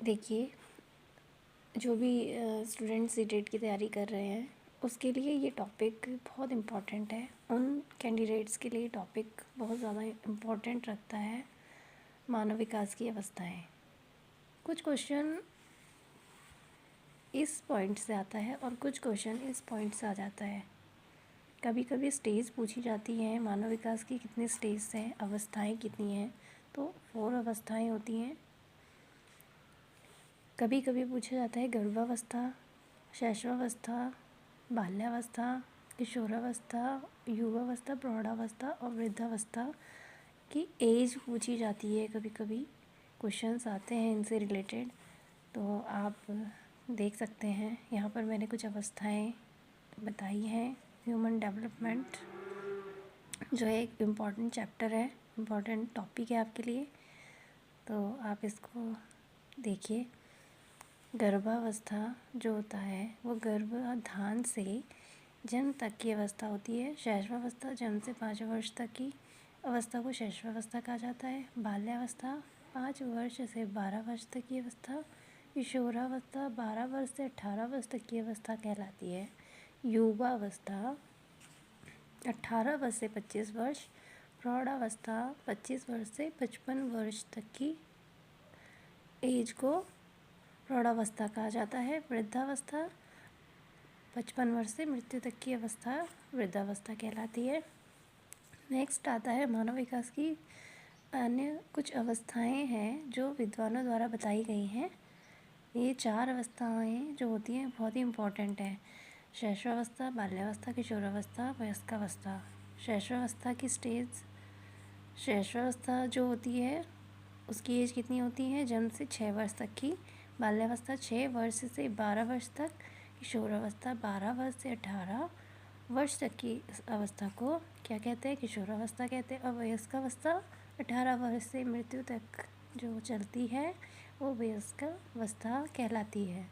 देखिए, जो भी स्टूडेंट्स सीटेट की तैयारी कर रहे हैं उसके लिए ये टॉपिक बहुत इम्पोर्टेंट है। उन कैंडिडेट्स के लिए टॉपिक बहुत ज़्यादा इम्पोर्टेंट रखता है। मानव विकास की अवस्थाएं, कुछ क्वेश्चन इस पॉइंट से आता है और कुछ क्वेश्चन इस पॉइंट से आ जाता है। कभी कभी स्टेज पूछी जाती हैं, मानव विकास की कितने स्टेज हैं, अवस्थाएं कितनी हैं, तो 4 अवस्थाएं होती हैं। कभी कभी पूछा जाता है गर्भावस्था, शैशवावस्था, बाल्यावस्था, किशोरावस्था, युवावस्था, प्रौढ़ावस्था और वृद्धावस्था की एज पूछी जाती है। कभी कभी क्वेश्चंस आते हैं इनसे रिलेटेड, तो आप देख सकते हैं यहाँ पर मैंने कुछ अवस्थाएं बताई हैं। ह्यूमन डेवलपमेंट जो है एक इम्पॉर्टेंट चैप्टर है, इम्पॉर्टेंट टॉपिक है आपके लिए, तो आप इसको देखिए। गर्भावस्था जो होता है वो गर्भाधान से जन्म तक की अवस्था होती है। शैशवावस्था जन्म से 5 वर्ष तक की अवस्था को शैशवावस्था कहा जाता है। बाल्यावस्था 5 वर्ष से 12 वर्ष तक की अवस्था। किशोरावस्था 12 वर्ष से 18 वर्ष तक की अवस्था कहलाती है। युवावस्था 18 वर्ष से 25 वर्ष। प्रौढ़ावस्था 25 वर्ष से 55 वर्ष तक की एज को प्रौढ़ावस्था कहा जाता है। वृद्धावस्था 55 वर्ष से मृत्यु तक की अवस्था वृद्धावस्था कहलाती है। नेक्स्ट आता है मानव विकास की अन्य कुछ अवस्थाएं हैं जो विद्वानों द्वारा बताई गई हैं। ये 4 अवस्थाएं जो होती हैं बहुत ही इम्पॉर्टेंट हैं। शैशवावस्था, बाल्यावस्था, किशोरावस्था, वयस्कावस्था। शैशवावस्था की स्टेज, शैशवावस्था जो होती है उसकी एज कितनी होती है? जन्म से 6 वर्ष तक की। बाल्यावस्था 6 वर्ष से 12 वर्ष तक। किशोरावस्था 12 वर्ष से 18 वर्ष तक की अवस्था को क्या कहते हैं? किशोरावस्था कहते हैं। और वयस्कावस्था 18 वर्ष से मृत्यु तक जो चलती है वो वयस्कावस्था कहलाती है।